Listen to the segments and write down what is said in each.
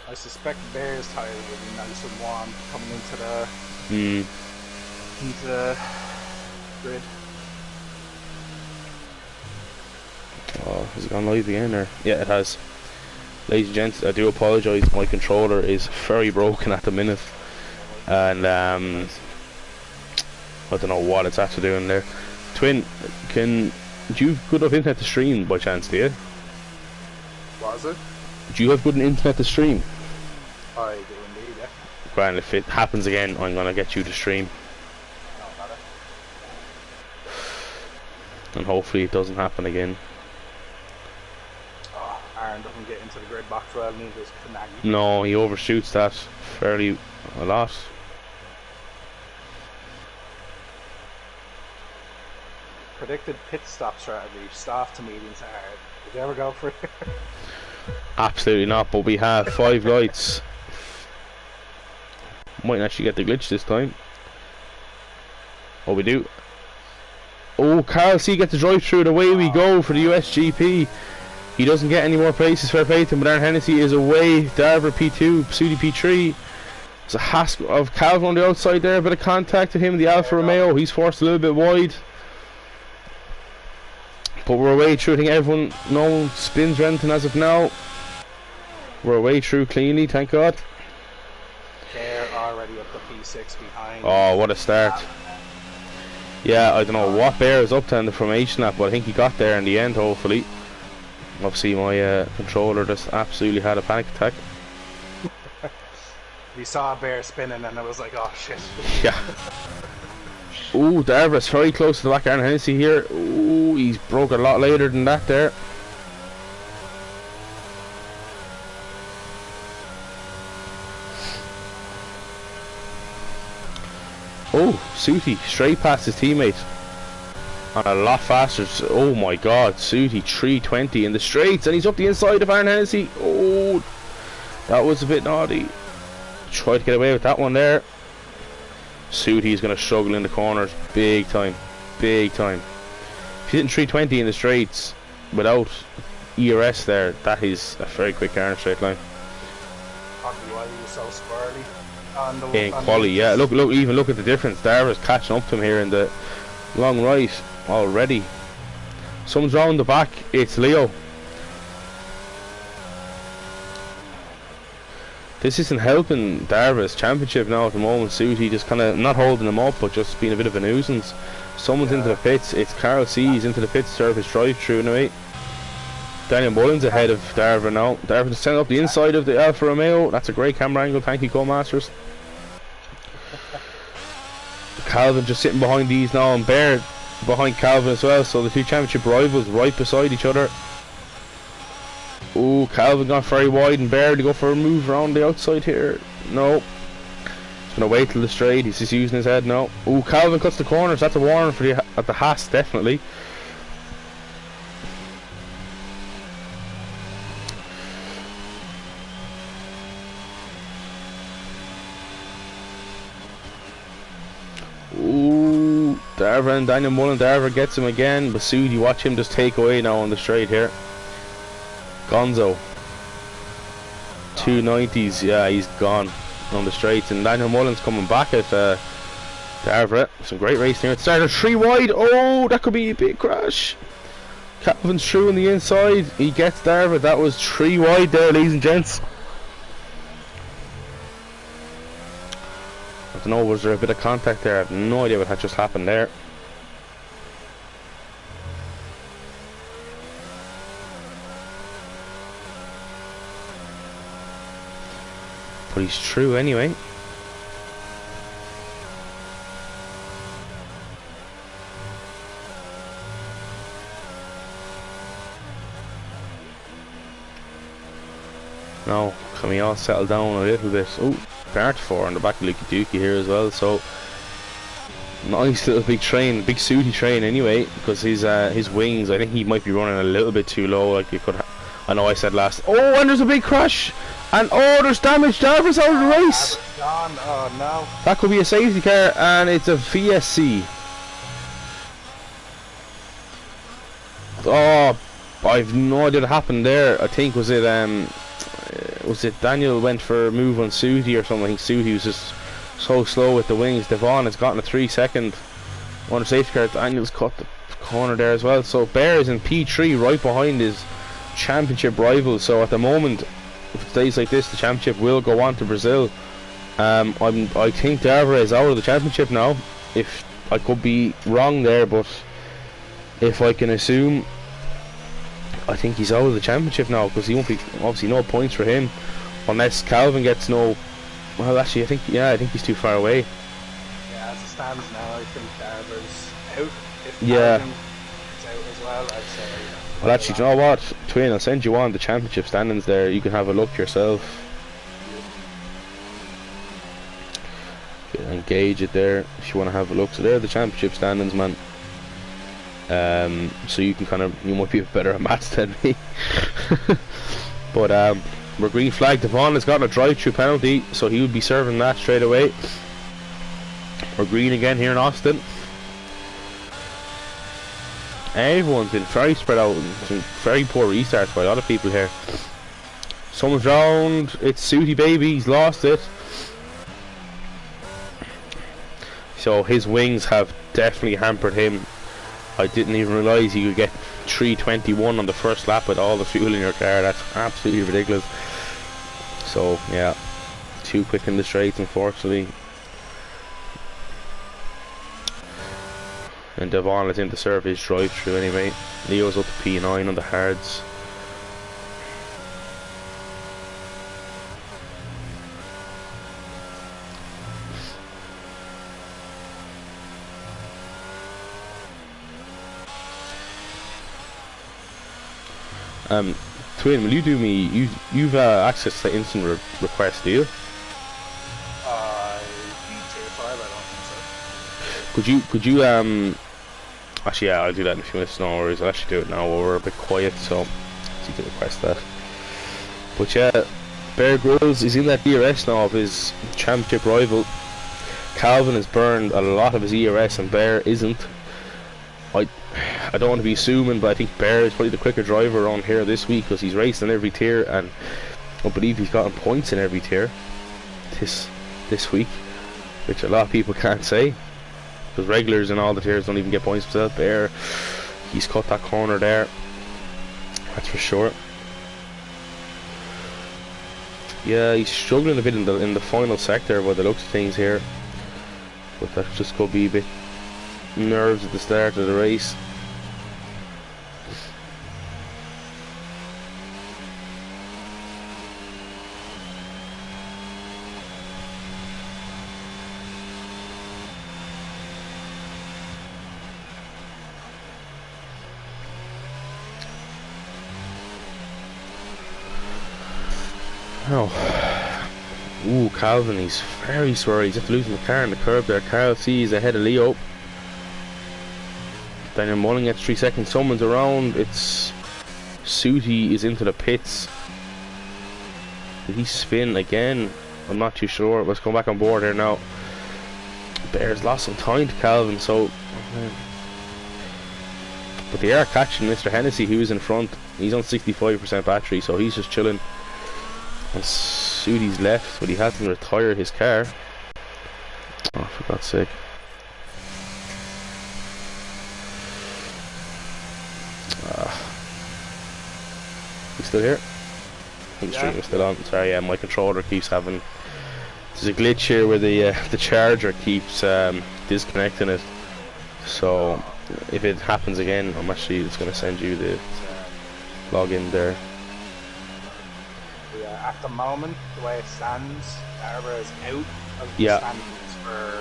I suspect Bear's tire will be nice and warm coming Hmm. into the grid. Oh, has it gone live again or? Yeah, it has. Ladies and gents, I do apologise. My controller is very broken at the minute, and I don't know what it's actually doing there. Twin, do you have good enough internet to stream by chance? Do you? Was it? Do you have good internet to stream? I do indeed, yeah. Grand, if it happens again, I'm gonna get you to stream, No matter. and hopefully it doesn't happen again. Oh, Aaron doesn't get into the grid box well, neither does Kanagi. No, he overshoots that fairly a lot. Predicted pit stop strategy, staff to mediums hard. Did you ever go for it? Absolutely not, but we have 5 lights. Might actually get the glitch this time. Oh, we do. Oh, Carl C gets the drive through, and away we go for the USGP. He doesn't get any more places, fair play to him, but Aaron Hennessy is away. Darver P2, Sudi P3. There's a hask of Calvin on the outside there, a bit of contact to him in the Alfa Romeo. He's forced a little bit wide. But we're away through. I think everyone, no spins or anything as of now. We're away through cleanly, thank God. They're already up the P6 behind. Oh, what a start. Yeah, I don't know what Bear is up to in the formation lap, but I think he got there in the end, hopefully. Obviously, my controller just absolutely had a panic attack. We saw a Bear spinning and it was like, oh shit. Yeah. Ooh, Darvis very close to the back. Aaron Hennessy here. Ooh, he's broke a lot later than that there. Oh, Sooty straight past his teammate. And a lot faster. Oh my God, Sooty 320 in the straights, and he's up the inside of Aaron Hennessy. Oh, that was a bit naughty. Tried to get away with that one there. Sooty is going to struggle in the corners big time, big time. If he's hitting 320 in the straights without ERS there, that is a very quick car in a straight line. Probably why he was so squirrely on the In quality, yeah. Look, even look at the difference. Darva's catching up to him here in the long right already. Someone's round the back. It's Leo. This isn't helping Darva's championship now at the moment. Sooty just kind of not holding him up, but just being a bit of a nuisance. Someone's into the pits. It's Carl C. He's into the pits to serve his drive through now. Daniel Mullins ahead of Darva now. Darva just sent up the inside of the Alfa Romeo. That's a great camera angle. Thank you, Co-Masters. Calvin just sitting behind these now, and Bear behind Calvin as well. So the two championship rivals right beside each other. Ooh, Calvin got very wide, and Bear to go for a move around the outside here. No. He's gonna wait till the straight. He's just using his head now. Ooh, Calvin cuts the corners. That's a warning for the at the Haas, definitely. Ooh, Darva and Daniel Mullen. Darva gets him again, but Sudi, watch him just take away now on the straight here. Gonzo. 290s, yeah, he's gone on the straights, and Daniel Mullen's coming back at Darva. Some great racing here. It started 3 wide. Oh, that could be a big crash. Calvin's through on the inside. He gets Darva. That was 3 wide there, ladies and gents. I don't know, was there a bit of contact there? I have no idea what had just happened there. But he's through anyway. Now, can we all settle down a little bit? Oh, Dart 4 on the back of Lucky Dookie here as well, so nice little big train, big Sooty train anyway, because his wings, I think he might be running a little bit too low, like you could I know I said last. Oh, and there's a big crash, and oh, there's damage. Darva's out of the race. Oh no. That could be a safety car, and it's a VSC. Oh, I've no idea what happened there. I think was it was it Daniel went for a move on Sooty or something. I think Sooty was just so slow with the wings. Devon has gotten a 3-second on the safety car. Daniel's cut the corner there as well. So Bear is in P3 right behind his championship rival. So at the moment, if it stays like this, the championship will go on to Brazil. I think Darver is out of the championship now. If I could be wrong there, but if I can assume, I think he's out of the championship now, because he won't be, obviously no points for him unless Calvin gets no. Well, actually, I think he's too far away. Yeah, as it stands now, I think Darver's out. If Yeah. Calvin is out as well, I'd say. Well, actually, do you know what, Twin? I'll send you on the championship standings there. You can have a look yourself. Engage it there if you want to have a look. So there are the championship standings, man. So you can you might be better at maths than me. But we're green flag. Devon has gotten a drive-through penalty, so he would be serving that straight away. We're green again here in Austin. Everyone's been very spread out and some very poor restarts by a lot of people here. Someone's round. It's Sooty baby. He's lost it. So his wings have definitely hampered him. I didn't even realise you could get 321 on the first lap with all the fuel in your car. That's absolutely ridiculous. So yeah, too quick in the straights, unfortunately. And Devon is in to serve his drive through anyway. Leo's up to P9 on the hards. Twin, will you do me? You've access to instant request, do you? P5, I don't think so. Could you actually, yeah, I'll do that in a few minutes. No worries. I'll actually do it now while we're a bit quiet, so you can request that. But yeah, Bear Grylls is in that ERS now of his championship rival. Calvin has burned a lot of his ERS and Bear isn't. I don't want to be assuming, but I think Bear is probably the quicker driver around here this week because he's raced in every tier, and I believe he's gotten points in every tier this week, which a lot of people can't say because regulars in all the tiers don't even get points themselves. Bear, he's cut that corner there, that's for sure. Yeah, he's struggling a bit in the final sector by the looks of things here, but that just could be a bit nerves at the start of the race. Oh, ooh, Calvin, he's very sweary. He's just losing the car in the curb there. Carl C is ahead of Leo. Daniel Mullen gets 3 seconds. Someone's around. It's Sooty is into the pits. Did he spin again? I'm not too sure. Let's go back on board here now. Bears lost some time to Calvin, so. But they are catching Mr. Hennessy, who's in front. He's on 65% battery, so he's just chilling. And Sooty's left, but he hasn't retired his car. Oh, for God's sake. You still here? I think the stream is still on. Sorry, yeah, my controller keeps having. There's a glitch here where the charger keeps disconnecting it. So if it happens again, I'm actually just going to send you the login there. At the moment, the way it stands, Darver is out of the standings for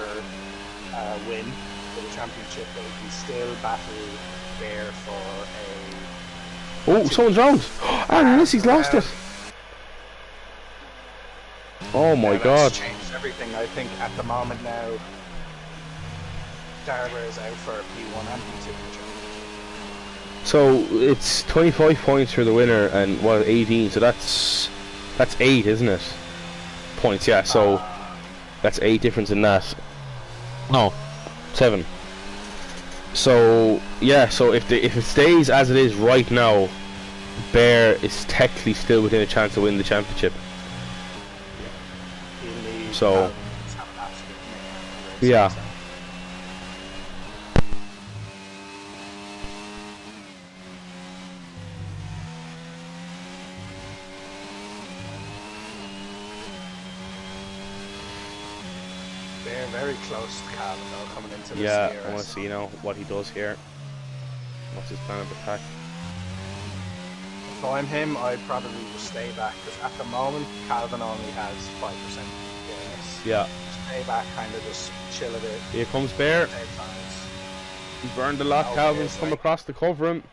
win for the championship, but he can still battle Bear for a. Oh, someone's round! Ah, yes, he's lost it! Oh my god. That's changed everything. I think at the moment now, Darver is out for P1 and P2. So it's 25 points for the winner and 18, so that's 8, isn't it? Points, yeah, so that's 8 difference in that. No, 7. So yeah, so if it stays as it is right now, Bear is technically still within a chance to win the championship. So, just have an absolute nightmare. yeah. They're very close to Calvin though, coming into this Yeah, year. I want to see now what he does here. What's his plan of attack? If I'm him, I'd probably just stay back because at the moment Calvin only has 5%. Yes. Yeah. Stay back, kind of just chill a bit. Here comes Bear. He's burned a lot. Calvin's come across to cover him.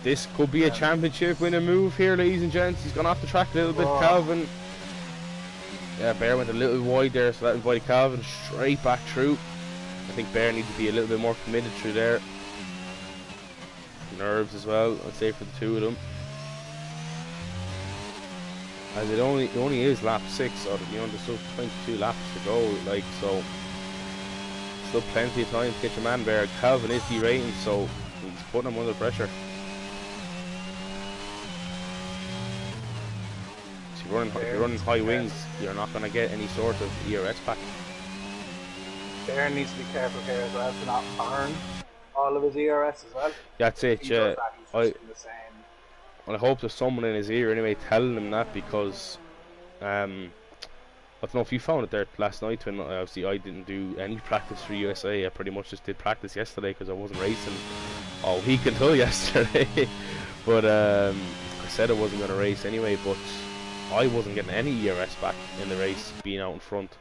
This could be a championship winning move here, ladies and gents. He's gone off the track a little bit, Calvin. Yeah, Bear went a little wide there, so that invited Calvin straight back through. I think Bear needs to be a little bit more committed through there. Nerves as well, I'd say, for the two of them. As it only is lap 6, so you know, there's still 22 laps to go, like, so still plenty of time to get your man Bear. Calvin is derating, so he's putting him under pressure. If you're running high wings, you're not going to get any sort of ERS back. Bear needs to be careful here as well to not burn all of his ERS as well. That's it, yeah. I hope there's someone in his ear anyway telling him that, because I don't know if you found it there last night when obviously I didn't do any practice for USA. I pretty much just did practice yesterday because I wasn't racing all week until yesterday. But I said I wasn't going to race anyway, but I wasn't getting any ERS back in the race being out in front.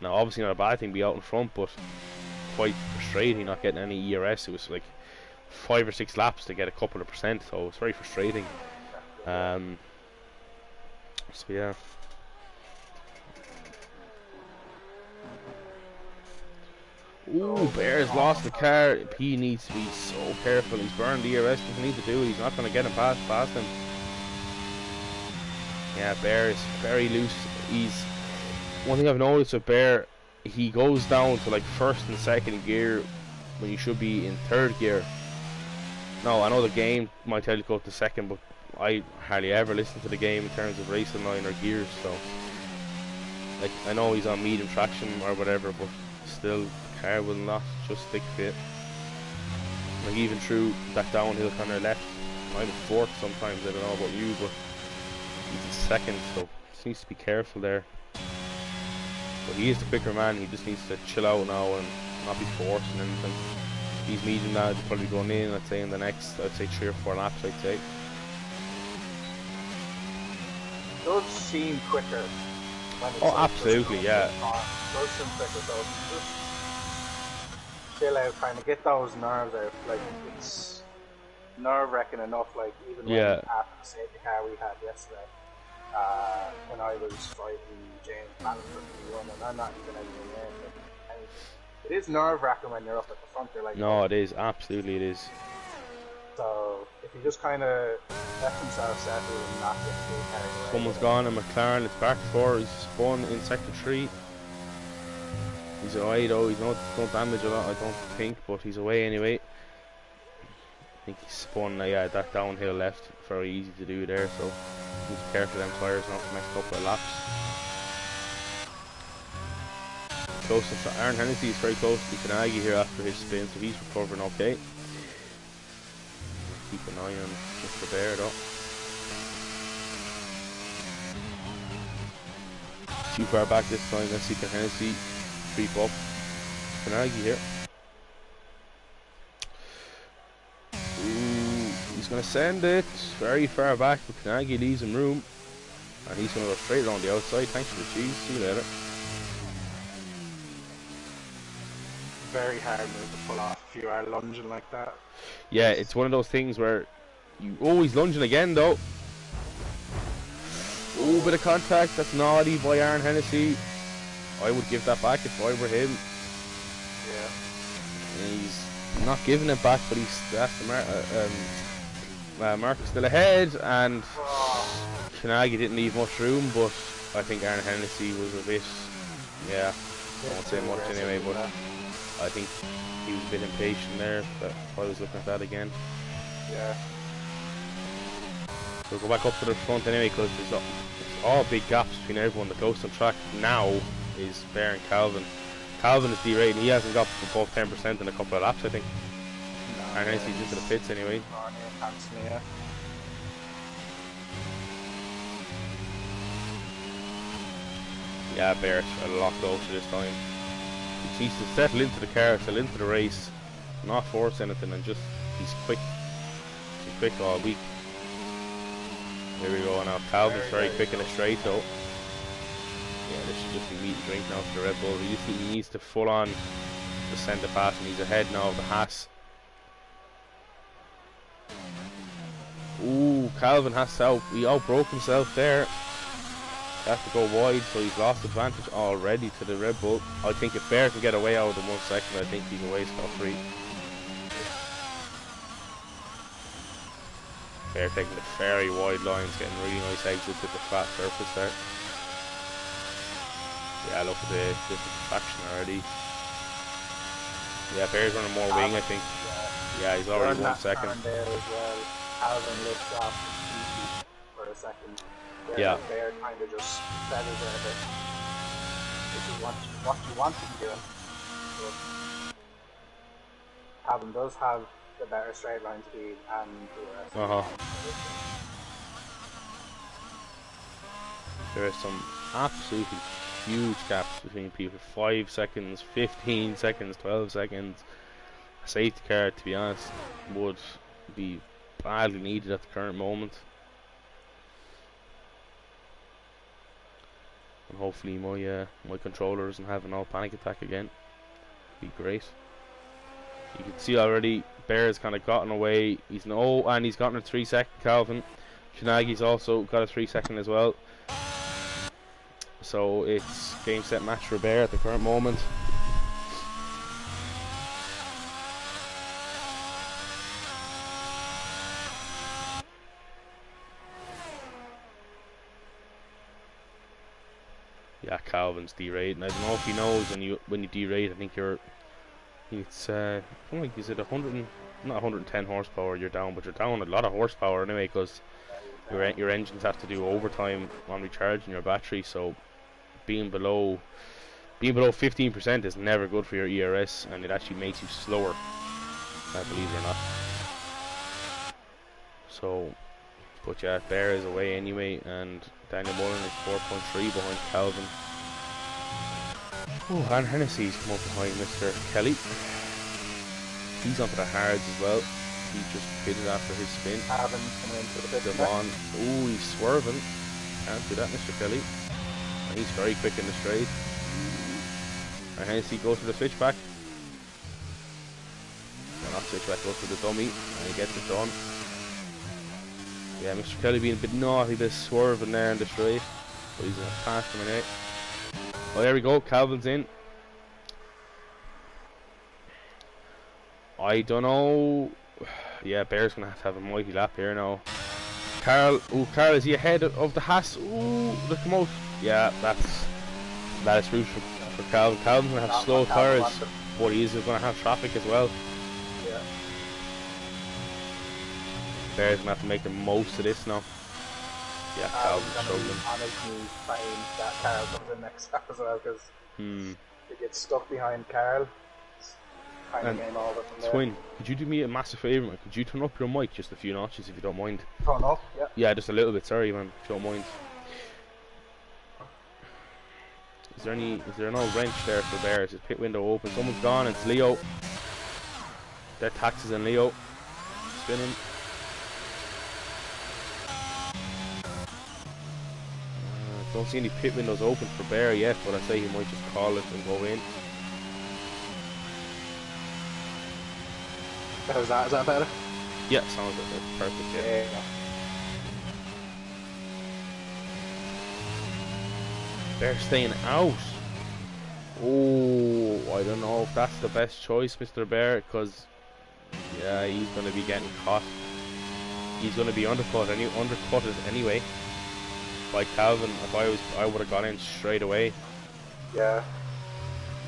Now obviously not a bad thing to be out in front, but quite frustrating not getting any ERS. It was like 5 or 6 laps to get a couple of percent, so it was very frustrating. So yeah. Ooh, Bear's lost the car. He needs to be so careful. He's burned the ERS. Doesn't need to do it. He's not going to get him past him. Yeah, Bear is very loose. One thing I've noticed with Bear, he goes down to like first and second gear when you should be in third gear. No, I know the game might tell you to go to second, but I hardly ever listen to the game in terms of racing line or gears. So, like, I know he's on medium traction or whatever, but still, the car will not just stick fit. Like even through that downhill kind of left, I'm in fourth sometimes. I don't know about you, but he's in second, so just needs to be careful there. But he is the quicker man. He just needs to chill out now and not be forcing anything. He's medium now, he's probably going in, I'd say, in the next, I'd say 3 or 4 laps, I'd say. It does seem quicker. When it's absolutely, yeah. It does seem quicker, so just chill out, kind of get those nerves out. Like, it's nerve-wracking enough, like, even when after the safety car we had yesterday, when I was fighting James Mann for P1, and I'm not even anywhere near him. It is nerve-wracking when you're up at the front. You're like, no, it is, absolutely it is. So if he just kind of left himself settle and not get too carried away. Someone's gone in McLaren, it's back 4, he's spun in sector 3. He's away though, he's no damage a lot, I don't think, but he's away anyway. I think he's spun, yeah, that downhill left, very easy to do there, so be careful of them tyres now for the next couple of laps. Close to Aaron Hennessy is very close to Kanagi here after his spin, so he's recovering okay. Keep an eye on Mr. Bear though. Too far back this time. Let's see, can Hennessy creep up? Kanagi here. Ooh, he's going to send it very far back, but Kanagi leaves him room, and he's going to go straight around the outside. Thanks for the cheese. See you later. Very hard move to pull off if you are lunging like that. Yeah, it's one of those things where you always lunging again though. Oh, bit of contact. That's naughty by Aaron Hennessy. I would give that back if I were him. Yeah. And he's not giving it back, but that's the Mark is still ahead, and Kanagi didn't leave much room, but I think Aaron Hennessy was a bit, I won't say much anyway, but I think he was a bit impatient there. If I was looking at that again. Yeah. We'll go back up to the front anyway, because there's all big gaps between everyone. The close on track now is Bear and Calvin. Calvin is derating. He hasn't got above 10% in a couple of laps, I think. No, And he's into the pits anyway. Yeah, Bear's a lot closer this time. He needs to settle into the car, settle into the race, not force anything, and just he's quick. He's quick all week. Here we go now. Calvin's very quick in the straight though. Yeah, this should just be meat and drink now for the Red Bull. He needs to full on descend the pass, and he's ahead now of the Haas. Ooh, Calvin has to he outbroke himself there. He has to go wide, so he's lost advantage already to the Red Bull. I think if Bear can get away out of them 1 second, I think he's away scot-free. Bear taking the very wide lines, getting really nice exits at the flat surface there. Yeah, look at the traction already. Yeah, Bear's running more wing, I think. Yeah, he's already 1 second. There as well. Calvin lifts off for a second. Yeah. Bear kind of just feathers there a bit. This is what you want to be doing. But Calvin does have the better straight line speed and the rest. There are some absolutely huge gaps between people. 5 seconds, 15 seconds, 12 seconds. A safety car, to be honest, would be badly needed at the current moment. And hopefully my controller doesn't have an all panic attack again. Be great. You can see already Bear's kind of gotten away. He's and he's gotten a 3 second. Calvin Shinagi's also got a 3 second as well. So it's game set match for Bear at the current moment. Yeah, Calvin's derating. I don't know if he knows when you derate. I think it's I don't think he's at 100, not 110 horsepower. You're down, but you're down a lot of horsepower anyway, because your engines have to do overtime on recharging your battery. So being below 15% is never good for your ERS, and it actually makes you slower, believe it or not. So, but yeah, Bear is away anyway, and Daniel Mullen is 4.3 behind Calvin. Oh, and Hennessy's come up behind Mr. Kelly. He's onto the hards as well. He just pitted after his spin. Calvin coming into the pit. Devon, ooh, he's swerving. Can't do that, Mr. Kelly. And he's very quick in the straight. And Hennessy goes for the switchback. Well, not switchback, goes for the dummy, and he gets it done. Yeah, Mr. Kelly being a bit naughty, this swerving there in the straight, but he's gonna pass him anyway. Oh, there we go. Calvin's in. I don't know. Yeah, Bear's gonna have a mighty lap here now. Carl, is he ahead of the Haas? Ooh, look him out. Yeah, that is crucial for Calvin. Calvin's gonna have slow tires, but he's gonna have traffic as well. Yeah. Bear's gonna have to make the most of this now. Yeah, Calvin's struggling. Honestly, praying that Carl comes in next lap as well, because he gets stuck behind Carl. Kind of game over from there. Twin, could you do me a massive favour, man? Could you turn up your mic just a few notches if you don't mind? Turn up, yeah. Yeah, just a little bit. Sorry, man, if you don't mind. Is there no wrench there for Bears? Is pit window open? Someone's gone. It's Leo. Their taxes and Leo spinning. Don't see any pit windows open for Bear yet, but I say he might just call it and go in. How's that? Is that better? Yeah, sounds like that's perfect. Yeah. Bear staying out. Oh, I don't know if that's the best choice, Mr. Bear, because yeah, he's going to be getting caught. He's going to be undercutted anyway by Calvin. If I would have gone in straight away. Yeah.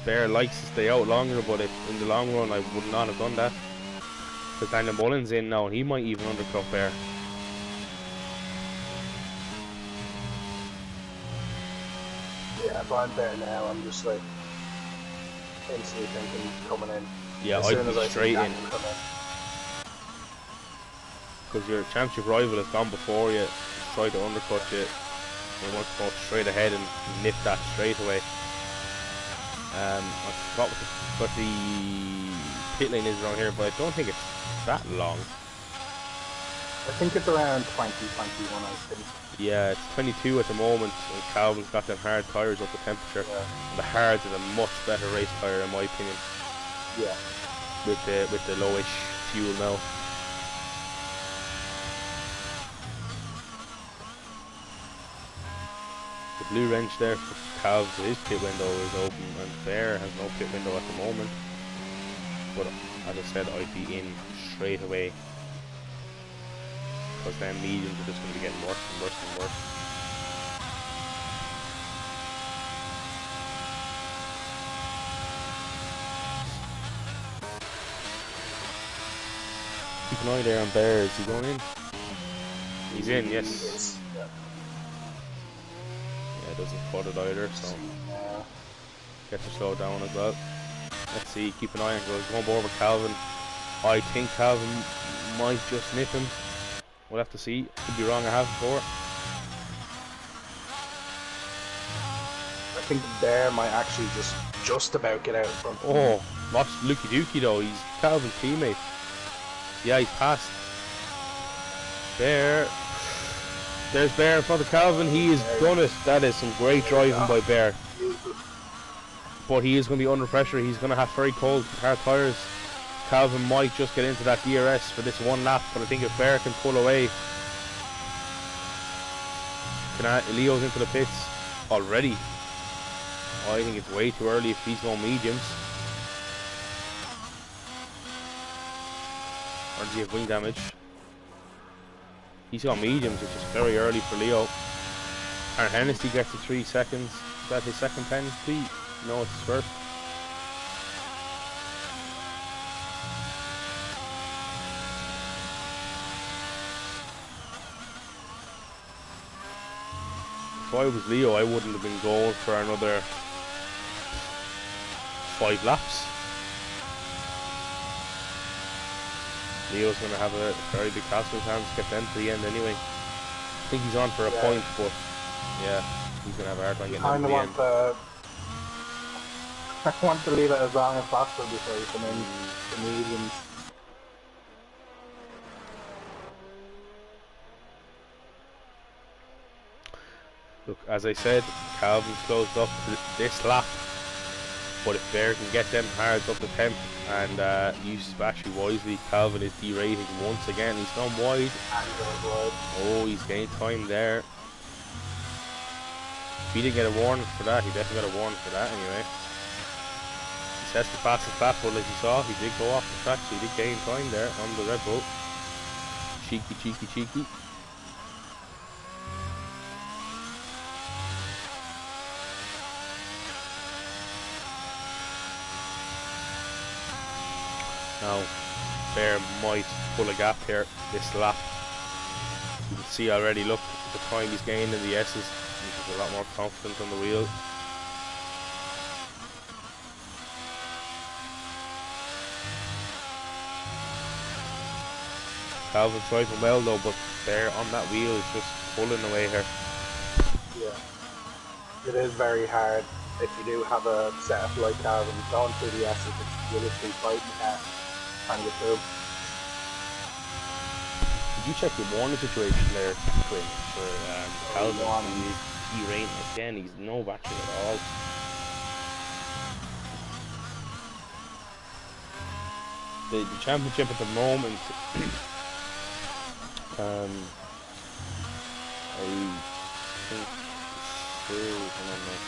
Bear likes to stay out longer, but if in the long run I would not have done that. Because Daniel Mullen's in now, and he might even undercut Bear. Yeah, if I'm there now, I'm just like instantly thinking coming in. Yeah, As I'd soon be as I see straight in. Daniel come in. Because your championship rival has gone before you, tried to undercut you, and wants to go straight ahead and nip that straight away. I forgot what the pit lane is around here, but I don't think it's that long. I think it's around 2021, I think. Yeah, it's 22 at the moment, and Calvin's got them hard tyres up to temperature. Yeah. And the hards are a much better race tyre in my opinion. Yeah. With the lowish fuel now. The blue wrench there for Calvin, his pit window is open, and Bear has no pit window at the moment. But as I said, I'd be in straight away, because then mediums are just going to be getting worse and worse and worse. Keep an eye there on Bear. Is he going in? He's in, yes. Yeah. Yeah, doesn't cut it either, so gets to slow down as well. Let's see, keep an eye on goes one over Calvin. I think Calvin might just nip him. We'll have to see. Could be wrong, I haven't before. I think Bear might actually just about get out from. Oh, watch Lukey Dookie though, he's Calvin's teammate. Yeah, he's passed. Bear. There's Bear in front of Calvin. He has done it. That is some great driving by Bear. But he is going to be under pressure. He's going to have very cold, hard tyres. Calvin might just get into that DRS for this one lap, but I think if Bear can pull away. Leo's into the pits already. I think it's way too early if he's going mediums. Or does he have wing damage? He's got mediums, which is very early for Leo. And Hennessy gets the 3 seconds. Is that his second penalty? No, it's his first. If I was Leo, I wouldn't have been going for another 5 laps. Leo's going to have a very big task in his hands to get them to the end anyway. I think he's on for a point, but yeah, he's going to have a hard time getting them to the end. I want to leave it as long as possible before you come in the mediums. Look, as I said, Calvin's closed up this lap, but if Bear can get them hards up to temp and use his battery wisely, Calvin is derating once again. He's gone wide. Oh, he's gained time there. If he didn't get a warning for that, he definitely got a warning for that anyway. He sets the fastest lap, but as you saw, he did go off the track, so he did gain time there on the Red Bull. Cheeky, cheeky, cheeky. Now, Bear might pull a gap here this lap. You can see already, look, the time he's gained in the S's. He's a lot more confident on the wheel. Calvin's driving well though, but Bear on that wheel is just pulling away here. Yeah. It is very hard if you do have a setup like Calvin going through the S's, you're literally fighting the car. Trying to get through. Did you check the warning situation there, Quinn, for Calvin? He's derating again, he's no battery at all. The championship at the moment, I think still, I don't know.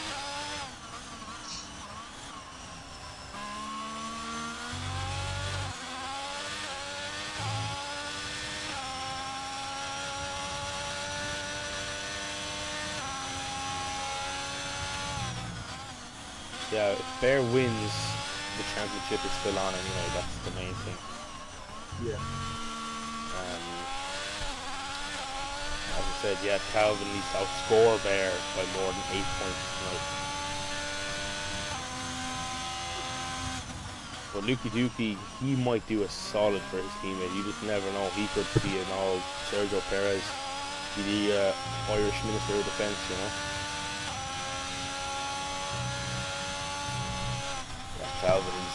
Yeah, if Bear wins, the championship is still on anyway, that's the main thing. Yeah. As I said, yeah, Calvin needs to outscore Bear by more than 8 points tonight. But Lukey Dookie, he might do a solid for his teammate. You just never know. He could be an all Sergio Perez, the Irish Minister of Defence, you know. Yeah, Calvin's.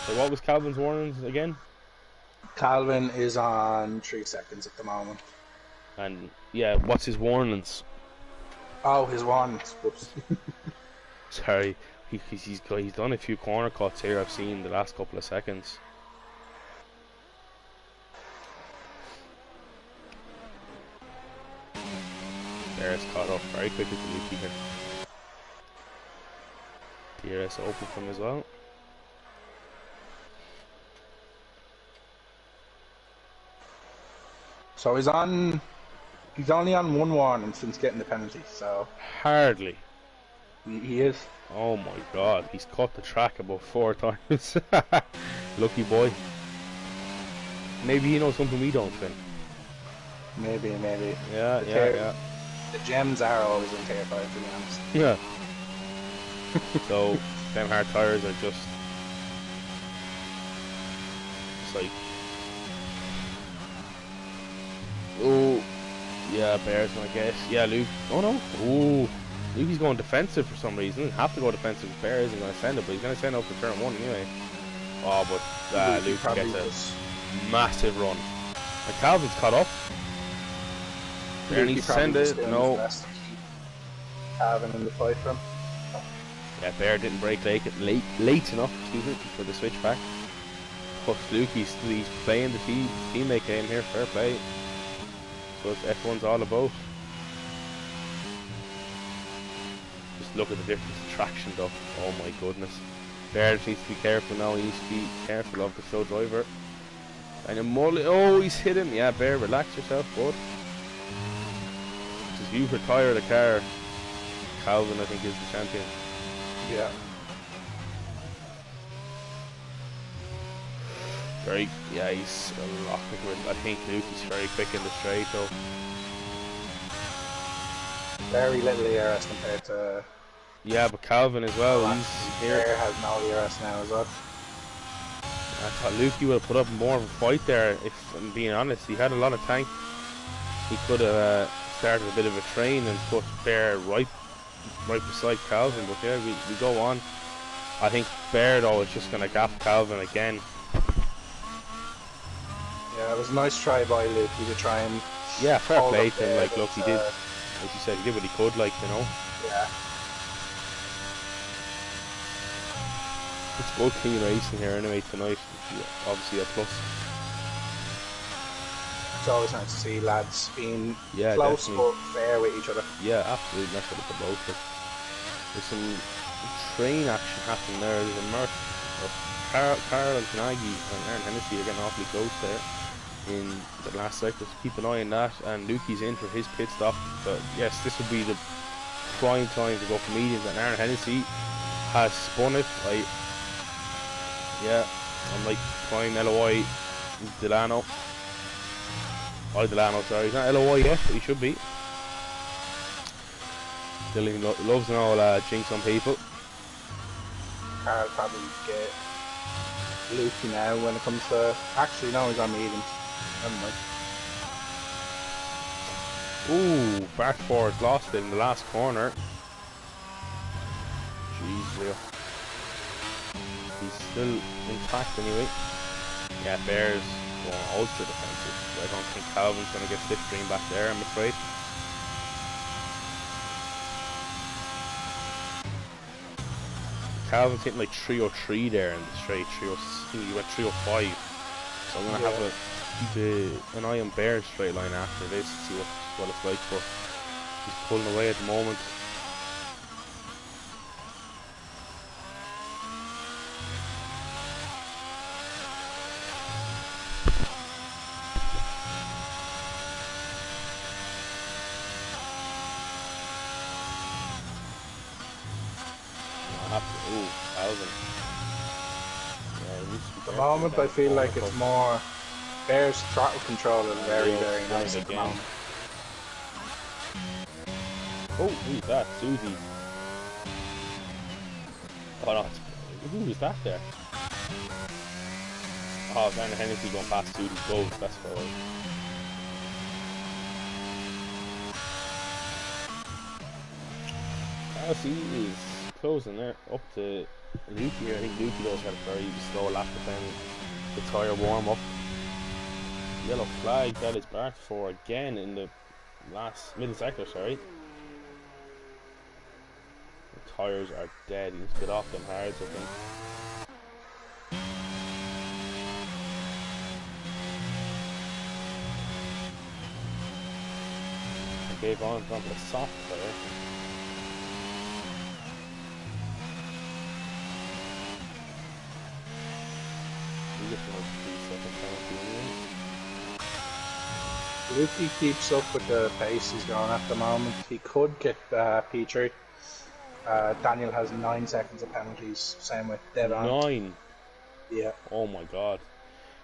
So what was Calvin's warnings again? Calvin is on 3 seconds at the moment. And yeah, what's his warnings? Oh, his warnings. Whoops. Sorry, he's done a few corner cuts here. I've seen the last couple of seconds. There's caught up very quickly to Lukey here. DRS open for him as well. So he's only on 1 warning since getting the penalty, so hardly. He is. Oh my god, he's cut the track about 4 times. Lucky boy. Maybe he knows something we don't, Finn. Maybe. Yeah. The gems are always in tier 5, to be honest. Yeah. So, them hard tires are just... It's like... Oh, yeah, Bears, I guess. Yeah, Luke. Oh no. Oh, Luke's going defensive for some reason. Have to go defensive. Bears isn't going to send it, but he's going to send it up for turn 1 anyway. Oh, but Luke gets a massive run. And Calvin's caught up. There needs to send it. No. Calvin in the fight for him. Yeah, Bear didn't brake late enough, excuse me, for the switch back. But Luke, he's playing the teammate game here. Fair play. What F1's all about. Just look at the difference in traction though. Oh my goodness. Bear needs to be careful now. He needs to be careful of the slow driver. And a mullet. Oh, he's hit him. Yeah, Bear, relax yourself, bud. Just you retire the car. Calvin, I think, is the champion. Yeah. Yeah, he's a lot quicker. I think Luke is very quick in the straight though. Very little ERS compared to... Yeah, but Calvin as well, he's here. Bear has no ERS now as well. I thought Lukey would have put up more of a fight there, if I'm being honest. He had a lot of tank. He could have started a bit of a train and put Bear right beside Calvin, but yeah, we go on. I think Bear though is just going to gap Calvin again. Yeah, it was a nice try by Luke to try and... Yeah, fair play to him. Like, look, he did, as you said, he did what he could, like, you know. Yeah. It's good clean racing here anyway tonight. Obviously a plus. It's always nice to see lads being close definitely. but fair with each other. Yeah, absolutely. That's what it's about. Like, there's some train action happening there. There's a Merc. Carl and Nagy and Aaron Hennessy are getting awfully close there in the last sector, so keep an eye on that. And Lukey's in for his pit stop, but yes, this would be the prime time to go for mediums, and Aaron Hennessy has spun it. I'm like prime LOI Delano. Delano, sorry, he's not LOI yet, but he should be. Dylan loves an old jinx on people. Carl probably get Lukey now when it comes to... Actually, no, he's on mediums. Never mind. Ooh, back forward, lost it in the last corner. Jeez, Leo. He's still intact anyway. Yeah, Bears going ultra defensive. I don't think Calvin's going to get slipstream back there, I'm afraid. Calvin's hitting like 303 there in the straight. 306, he went 305. So I'm going to have to keep an eye on Bear's straight line after this to see what it's like, but he's pulling away at the moment. Calvin. At the moment I feel like it's more Bear's throttle control is very nice at the moment. Oh, who's that? Susie. Oh no, who was that there? Oh, Darren Hennessy going past Susie's goals. That's for right. RC is closing there up to Lukey here. I think Lukey does have a very slow lap defending the tyre warm up. Yellow flag, that is barked for again in the last middle sector, sorry. The tyres are dead. He needs to get off them hards, I think. Gave on onto the soft tyre. He gets another 3-second penalty. If he keeps up with the pace he's going at the moment, he could get P3. Daniel has 9 seconds of penalties, same with Devon. 9? Yeah. Oh my god.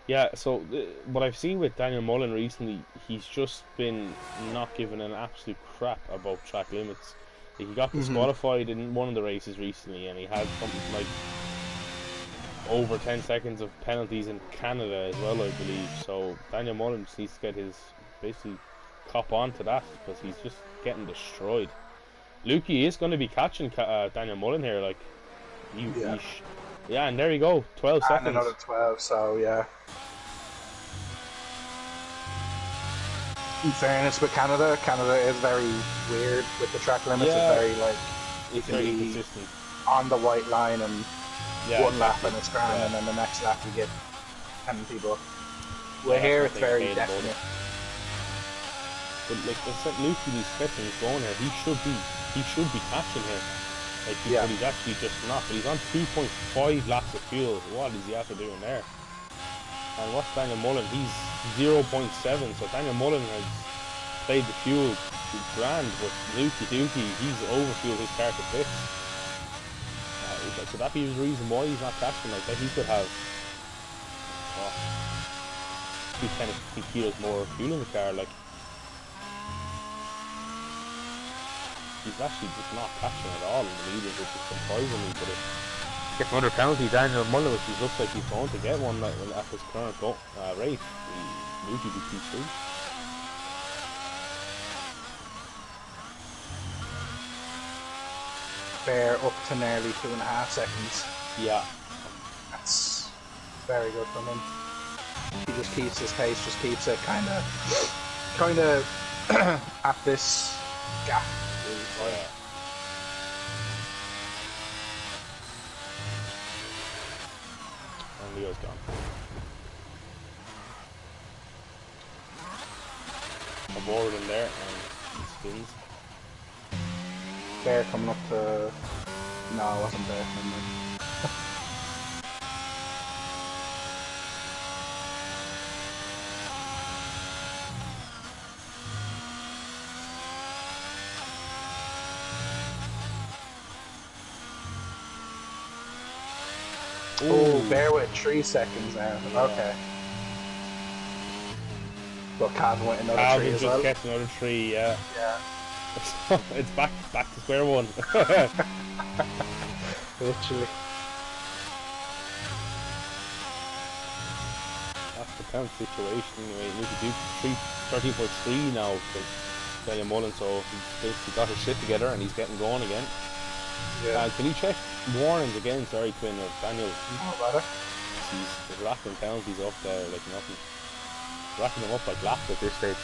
Yeah, so what I've seen with Daniel Mullen recently, he's just been not giving an absolute crap about track limits. Like, he got disqualified in one of the races recently, and he had something like over 10 seconds of penalties in Canada as well, I believe. So Daniel Mullen just needs to get his, basically cop on to that, because he's just getting destroyed. Lukey is going to be catching Daniel Mullen here, like, yeah, and there you go, 12 seconds. And another 12, so yeah. In fairness with Canada is very weird with the track limits. Yeah, it's very like it's very inconsistent. On the white line and one lap and it's grand, yeah. and then the next lap you get penalty book. Well, here it's very definite. But like I said, Lukey, he's catching, he's going here. He should be catching here. Like, but he's actually just not. But he's on 2.5 laps of fuel. What is he after doing there? And what's Daniel Mullen? He's 0.7. So Daniel Mullen has played the fuel grand, but Lukey, he's overfueled his car to bits. Could that be the reason why he's not catching like that? He could have 10 to 15 kilos more fuel in the car. Like, he's actually just not catching at all in the leaders, which is surprising me. But if he gets another penalty, Daniel Mullen, which looks like he's going to get one at his current rate, Lukey be P3. Bear up to nearly 2.5 seconds. Yeah. That's very good from him. He just keeps his pace, just keeps it kind of at this gap. Yeah. And Leo's gone. A board in there and he spins. Bear coming up to... No, it wasn't Bear. Oh, Bear with 3 seconds now. Yeah. Okay. But Calvin went another 3 as well. Calvin just gets another 3, yeah. Yeah. It's back to square one. Literally. That's the current situation. We need to do 13.3 now for Daniel Mullen, so he's basically got his shit together and he's getting going again. Yeah. Can you check warnings again? Sorry, Quinn or Daniel. No matter. He's racking penalties up there like nothing. Racking them up like laps at this stage.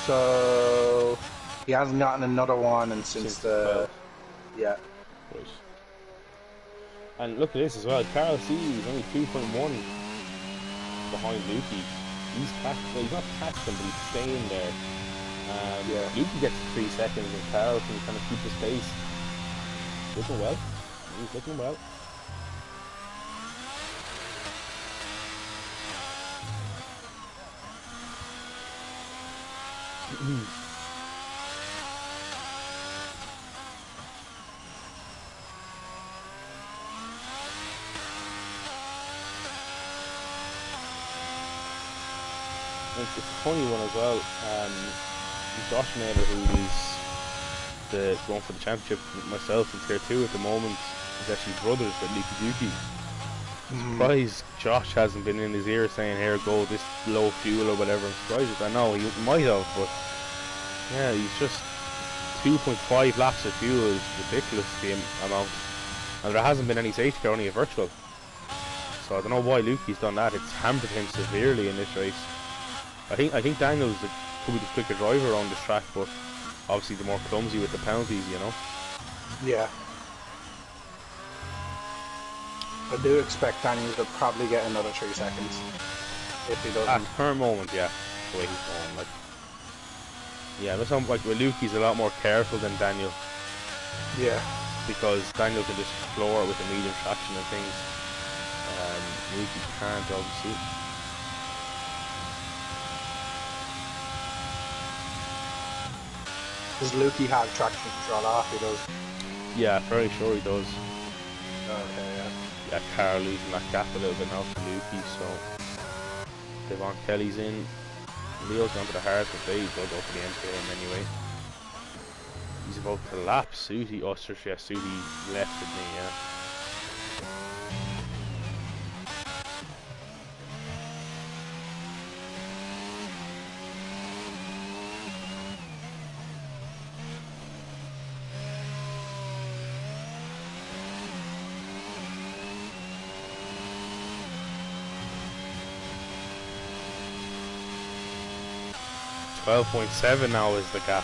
So he hasn't gotten another one and since the 12. Yeah. Right. And look at this as well. Carl C is only 2.1 behind Lukey. He's not catching them, but he's staying there. Lukey gets 3 seconds and Carl can kind of keep his pace. Looking well. He's looking well. it's a funny one as well. Josh Naylor, who is going for the championship with myself in tier 2 at the moment, is actually brothers with Luki Duki. I'm surprised Josh hasn't been in his ear saying, here, go this low fuel or whatever. I'm surprised. I know he might have, but yeah, he's just 2.5 laps of fuel is ridiculous, the amount. And there hasn't been any safety car, only a virtual. So I don't know why Luki's done that. It's hampered him severely in this race. I think Daniel's could be the quicker driver on this track, but obviously the more clumsy with the penalties, you know. Yeah. I do expect Daniel to probably get another 3 seconds if he doesn't. At the current moment, yeah, the way he's going, like, yeah, but some, like, with Luki's a lot more careful than Daniel. Yeah. Because Daniel can just floor it with the medium traction and things. Luki can't, obviously. Does Luki have traction control off? He does. Yeah, very sure he does. Okay, yeah. Yeah, Carl losing that gap a little bit now for Luki, so Devon Kelly's in. Leo's gone to the hard, but they'll go for the end for him anyway. He's about to lap Sooty. Oh, sure, yeah, Sooty left with me, yeah. .7 now is the gap.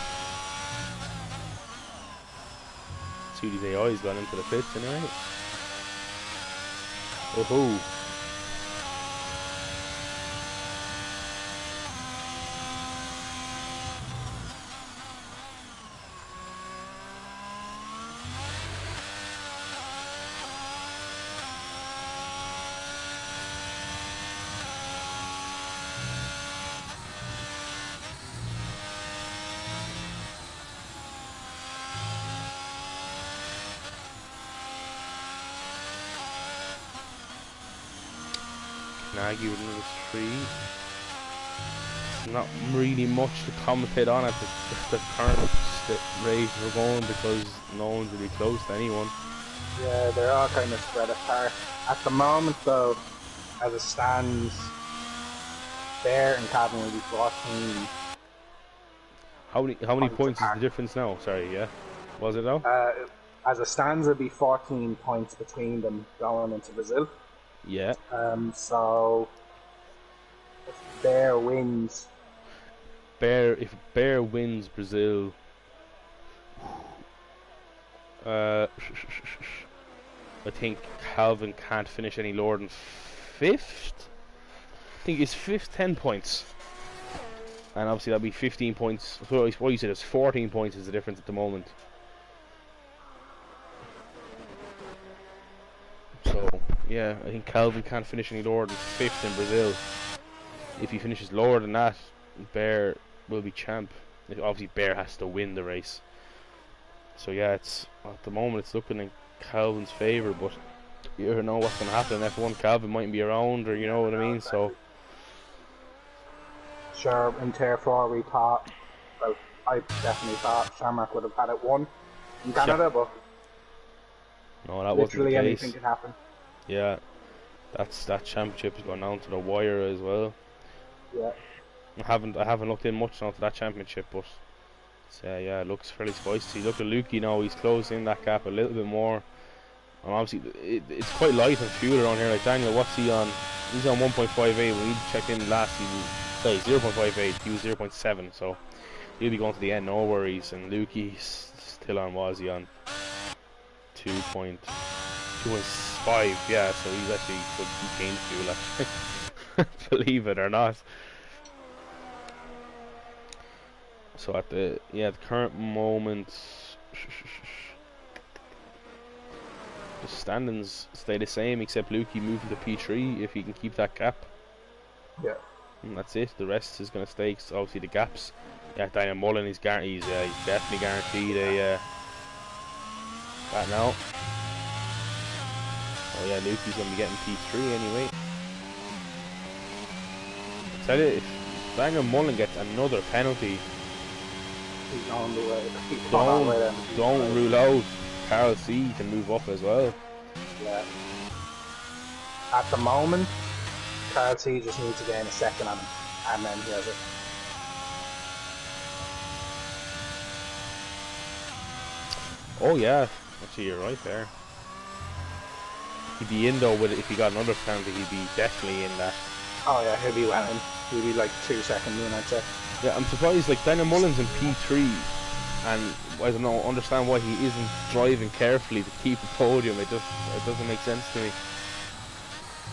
Sooty's AI's gone into the pits anyway. Oh-ho. Nagy with number 3. Not really much to commentate on at the current rate we're going because no one's really close to anyone. Yeah, they're all kind of spread apart. At the moment, though, as it stands, Bear and Calvin will be 14. How many points is the difference now? Sorry, yeah. Was it now? As it stands, it'll be 14 points between them going into Brazil. Yeah. So if Bear wins, if Bear wins Brazil, I think Calvin can't finish any lower than 5th. I think it's 5th, 10 points, and obviously that'll be 15 points. So what you said is 14 points is the difference at the moment. So yeah, I think Calvin can't finish any lower than 5th in Brazil. If he finishes lower than that, Bear will be champ. Obviously Bear has to win the race. So yeah, it's at the moment it's looking in Calvin's favour, but you never know what's going to happen in F1. Calvin might be around, or you know what I mean. So sure, in Tier 4 we thought, well, I definitely thought Shamrock would have had it won in Canada, but no, that literally wasn't the anything case. could happen. Yeah, that championship has gone down to the wire as well. Yeah. I haven't looked in much now to that championship, but yeah, it looks fairly spicy. Look at Luki now; he's closing that gap a little bit more. And obviously, it's quite light on fuel around here. Like Daniel, what's he on? He's on 1.58. When he checked in last season, 0.58. He was 0.7. So he'll be going to the end, no worries. And Luki's still on. Was he on 2.5? Yeah, so he's actually could gain fuel. Actually, believe it or not. So at the current moment, the standings stay the same except Luki moving to P3 if he can keep that gap. Yeah. And that's it. The rest is going to stay. Obviously the gaps. Yeah, Daniel Mullen he's definitely guaranteed a that now. Oh yeah, Luki's going to be getting P3 anyway. I tell you, Daniel Mullen gets another penalty. He's on the way. Don't rule out Carl C to move up as well. Yeah. At the moment, Carl C just needs to gain a second on him, and then he has it. Oh yeah, actually you're right there. He'd be in though with it if he got another penalty. He'd be definitely in that. Oh yeah, he'll be well in. He'll be like 2 seconds in, I'd say. Yeah, I'm surprised. Like Daniel Mullen's in P3, and I don't know, understand why he isn't driving carefully to keep a podium. It doesn't make sense to me.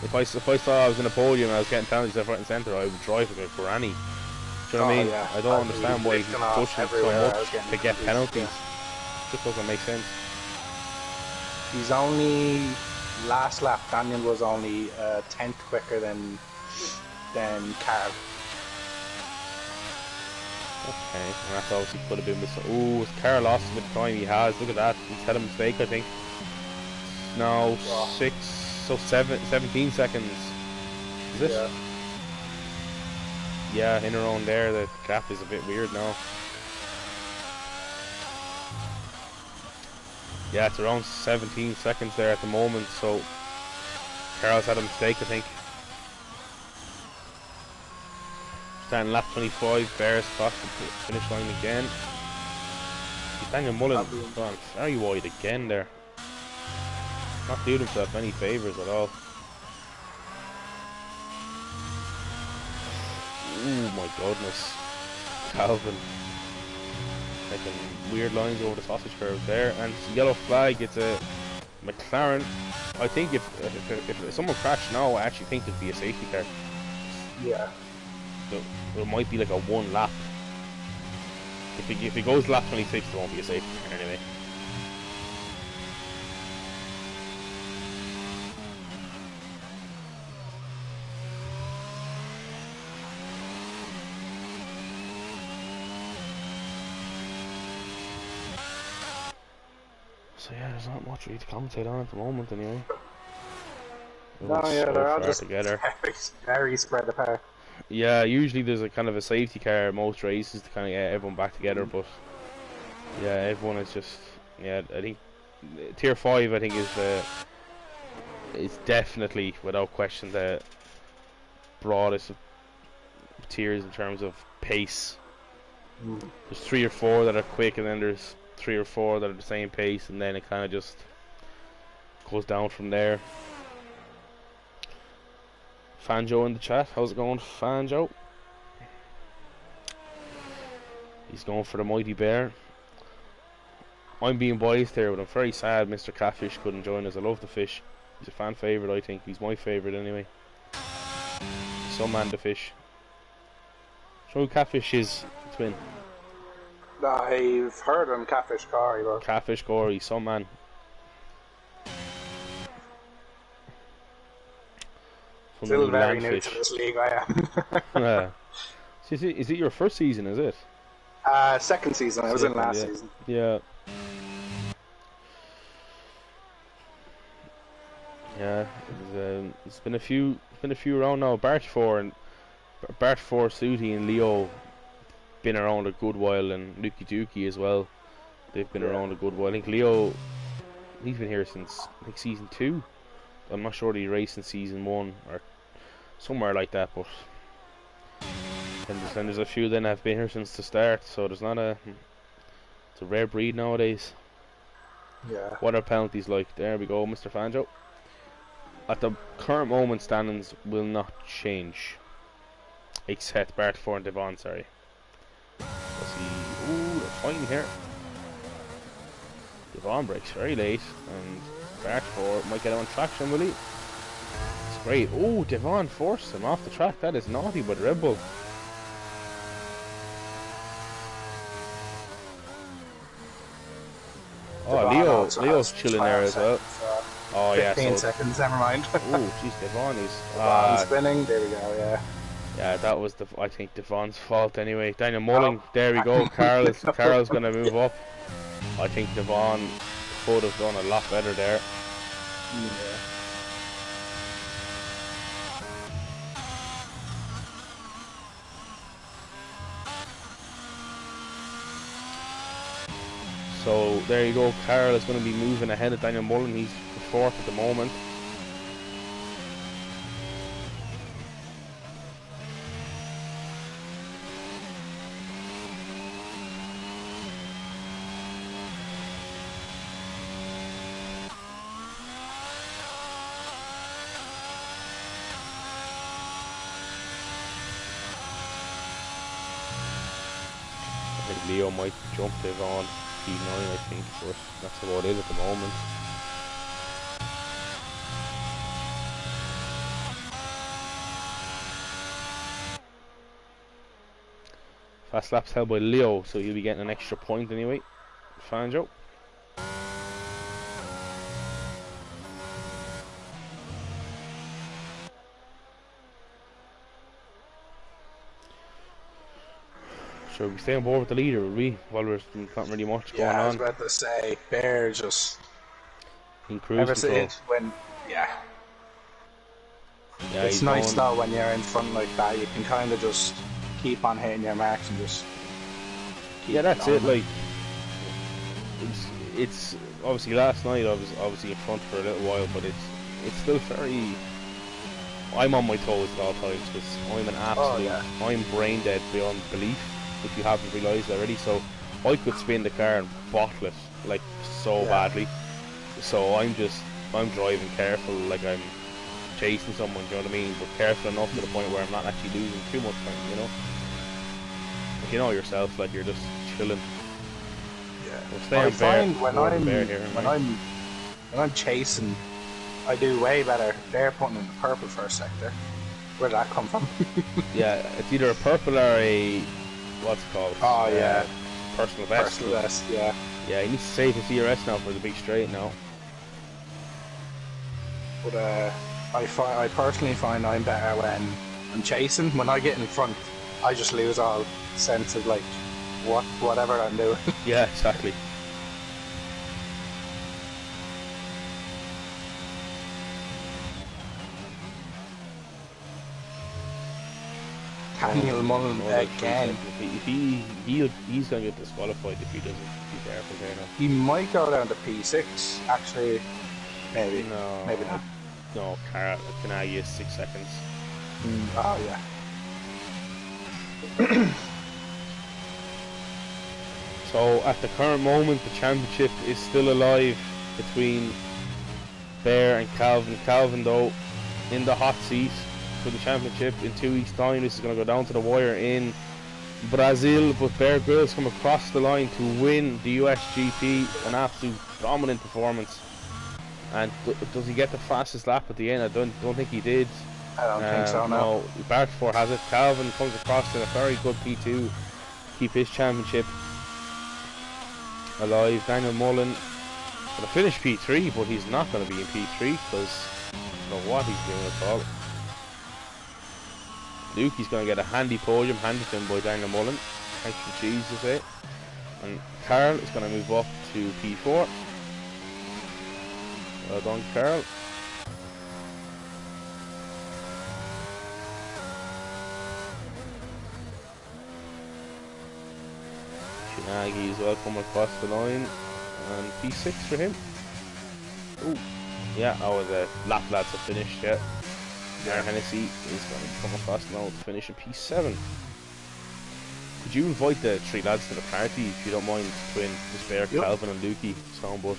If I saw I was in a podium and I was getting penalties left, right, and centre, I would drive it for any. Do you know what I mean? Yeah. I don't understand why he's pushing so much to get penalties. Yeah. Just doesn't make sense. He's only last lap. Daniel was only 10th quicker than Carl. Okay, and that's obviously could have been with. Oh, Carl lost a bit of time. He has. Look at that. He's had a mistake, I think. No, 17 seconds. Is it? Yeah. Yeah, in around there, the gap is a bit weird now. Yeah, it's around 17 seconds there at the moment, so Carl's had a mistake, I think. Starting lap 25, Bears across the finish line again. Daniel Mullen gone very wide again there. Not doing himself any favours at all. Oh my goodness. Calvin making weird lines over the sausage curve there, and yellow flag. It's a McLaren. I think if someone crashed now, I actually think it'd be a safety car. Yeah. So it might be like a one lap. If it goes lap 26, there won't be a safety car anyway. So yeah, there's not much really to commentate on at the moment anyway. No, yeah, so they're all far just together. very spread apart. Yeah, usually there's a kind of a safety car at most races to kind of get everyone back together, but yeah, everyone is just, yeah, I think tier 5 I think is definitely without question the broadest of tiers in terms of pace. There's 3 or 4 that are quick, and then there's 3 or 4 that are the same pace, and then it kind of just goes down from there. Fanjo in the chat, how's it going, Fanjo? He's going for the mighty bear. I'm being biased here, but I'm very sad Mr. Catfish couldn't join us. I love the fish. He's a fan favourite, I think. He's my favourite anyway. Some man the fish. Show who Catfish is, twin. I've heard him, Catfish Corey, but Catfish Corey, some man. Still very new to this league, I am. Yeah. So is it your first season, is it? Second season, I was in last season. Yeah. Yeah, it's been a few around now. Bart 4, Sooty and Leo been around a good while, and Nuki Duki as well. They've been around a good while. I think Leo, he's been here since I think season 2. I'm not sure that he raced in season 1 or somewhere like that, but and there's a few then have been here since the start. So there's not it's a rare breed nowadays. Yeah. What are penalties like? There we go, Mr. Fanjo. At the current moment, standings will not change, except Bart 4 and Devon. Sorry. Let's see. Ooh, they're fighting here. Devon breaks very late, and Bart 4 might get on traction, will he? It's great. Oh, Devon forced him off the track. That is naughty, but Red Bull. Oh, Leo's chilling there as well. Oh yeah, 15 seconds, never mind. Oh, jeez, Devon is spinning. There we go. Yeah. Yeah, that was I think Devon's fault anyway. Daniel Mulling, there we go. Carl's gonna move up. I think Devon could have done a lot better there. Yeah. So there you go. Carl is going to be moving ahead of Daniel Mullen. He's fourth at the moment. I think Leo might jump Liv on P9, I think, but that's about it at the moment. Fast laps held by Leo, so he'll be getting an extra point anyway. Fanjo. Should we stay on board with the leader, will we? While there's not really much going on. Yeah, I was about to say, Bear just... in cruise control. When, it's nice though when you're in front like that, you can kind of just keep on hitting your marks and just keep that's going. it, like, it's obviously last night I was obviously in front for a little while, but it's still very... I'm on my toes at all times, because I'm an absolute... I'm brain dead beyond belief, if you haven't realised already, so I could spin the car and bottle it, like, so badly. So I'm driving careful, like I'm chasing someone, do you know what I mean? But careful enough to the point where I'm not actually losing too much time, you know? Like, you know yourself, like you're just chilling. Yeah. I find when I'm chasing, I do way better. They're putting in the purple first sector. Where did that come from? Yeah, it's either a purple or a... what's it called? Oh yeah. Personal best. Personal best, yeah. Yeah, he needs to save his ERS now for the big straight now. But I personally find I'm better when I'm chasing. When I get in front, I just lose all sense of like whatever I'm doing. Yeah, exactly. Daniel Mullen again. He's going to get disqualified if he doesn't be careful there now. He might go down to P6, actually. Maybe. No. Maybe not. No, Kanagi is 6 seconds. Oh, yeah. So, at the current moment, the championship is still alive between Bear and Calvin. Calvin, though, in the hot seat for the championship in 2 weeks' time. This is going to go down to the wire in Brazil, but Bear Grylls come across the line to win the USGP. An absolute dominant performance. And does he get the fastest lap at the end? I don't think he did. I don't think so, no. Bartford has it. Calvin comes across in a very good P2 to keep his championship alive. Daniel Mullen going to finish P3, but he's not going to be in P3 because I don't know what he's doing at all. Luke, he's going to get a handy podium handed to him by Daniel Mullen. Extra cheese to say. And Carl is going to move up to P4. Well done, Carl. Shinagi is well coming across the line. And P6 for him. Oh, yeah, the lap lads have finished, yeah. Hennessy is going to come across now to finish in P7. Could you invite the 3 lads to the party if you don't mind, Twin, Despair, Calvin and Lukey, Stonebud?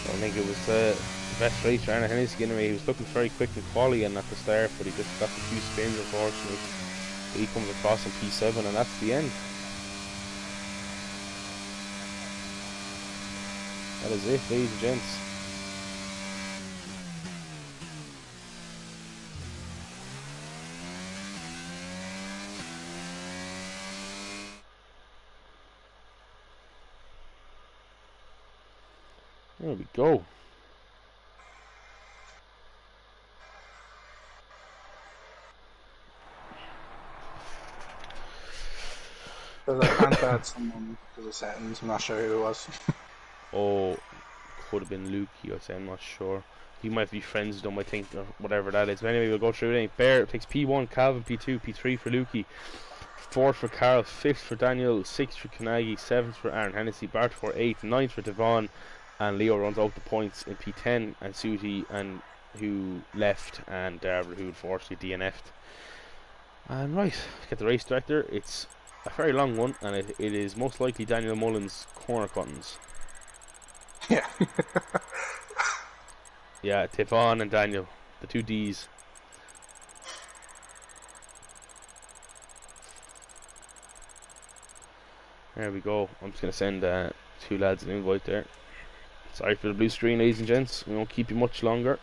I think it was the best race Arna Hennessy anyway. He was looking very quick in quali and at the start, but he just got a few spins unfortunately. He comes across in P7 and that's the end. That is it, ladies and gents. There we go. Because I can't add someone to the settings, I'm not sure who it was. Oh, could have been Lukey, I'd say, I'm not sure. He might be friends with them, I think, or whatever that is. But anyway, we'll go through it. Bear takes P1, Calvin P2, P3 for Lukey, 4th for Carl, 5th for Daniel, 6th for Kanagi, 7th for Aaron Hennessy, Bart for 8th, 9th for Devon, and Leo runs out the points in P10, and Sooty, and who left, and Darver, who unfortunately DNF'd. And right, get the race director. It's a very long one, and it is most likely Daniel Mullins' corner buttons. Yeah. Yeah, Devon and Daniel, the two Ds. There we go. I'm just going to send two lads an invite there. Sorry for the blue screen, ladies and gents. We won't keep you much longer.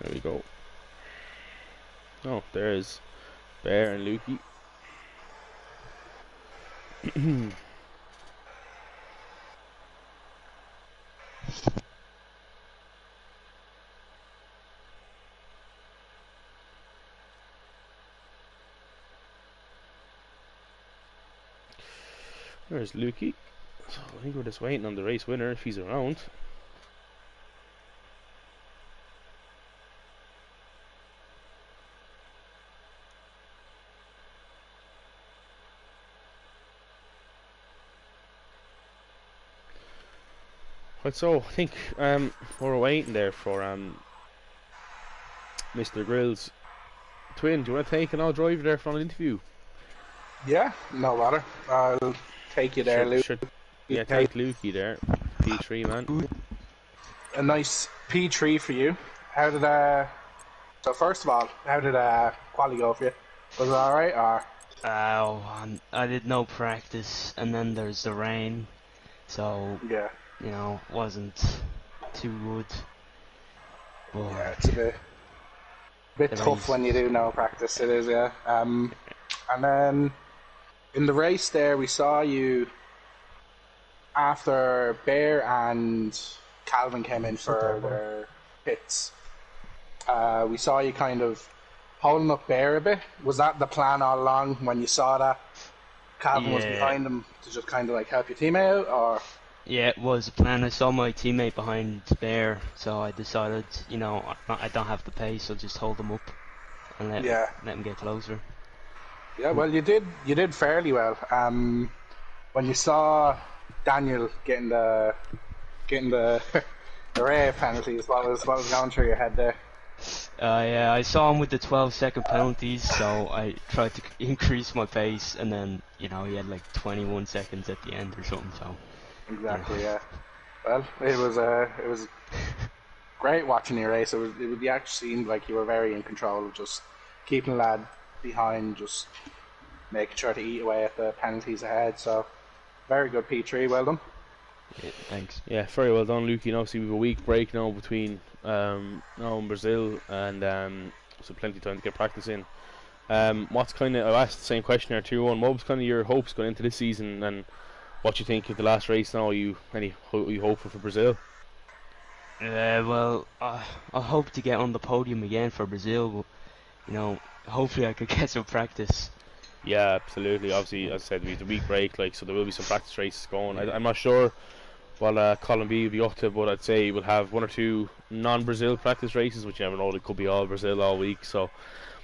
There we go. Oh, there's Bear and Lukey. There's Lukey. So I think we're just waiting on the race winner if he's around. Right, so I think we're waiting there for Mr. Grills. Twin, do you want to take and I'll drive you there for an interview? Yeah, no matter. I'll take you there, Luke. Yeah, take Lukey there. P3, man. A nice P3 for you. How did so first of all, how did quali go for you? Was it alright or? I did no practice, and then there's the rain, so yeah, you know, wasn't too good. But yeah, it's a bit tough when you do no practice. It is, yeah. And then in the race there, we saw you after Bear and Calvin came in for their pits. We saw you kind of holding up Bear a bit. Was that the plan all along when you saw that Calvin was behind him to just kind of like help your teammate out, or? Yeah, it was a plan. I saw my teammate behind Bear, so I decided, you know, I don't have the pace, I'll just hold him up and let him get closer. Yeah, well, you did fairly well. When you saw Daniel getting the array of penalties, what was going through your head there? Yeah, I saw him with the 12-second penalties, so I tried to increase my pace, and then, you know, he had like 21 seconds at the end or something, so... Exactly, yeah. Well, it was great watching your race. You actually seemed like you were very in control of just keeping the lad behind, just making sure to eat away at the penalties ahead, so very good P3, well done. Yeah, thanks. Yeah, very well done, Lukey. And obviously we have a week break now between now in Brazil, and so plenty of time to get practice in. What's kind of, I've asked the same question there too. What was kind of your hopes going into this season, and what you think of the last race now? Are you hopeful for Brazil? Well, I hope to get on the podium again for Brazil, but, you know, hopefully I could get some practice. Yeah, absolutely. Obviously, as I said, we have the week break, like, so there will be some practice races going. I'm not sure what Colin B will be up to, but I'd say we'll have one or two non-Brazil practice races, which you never know, it could be all Brazil all week. So,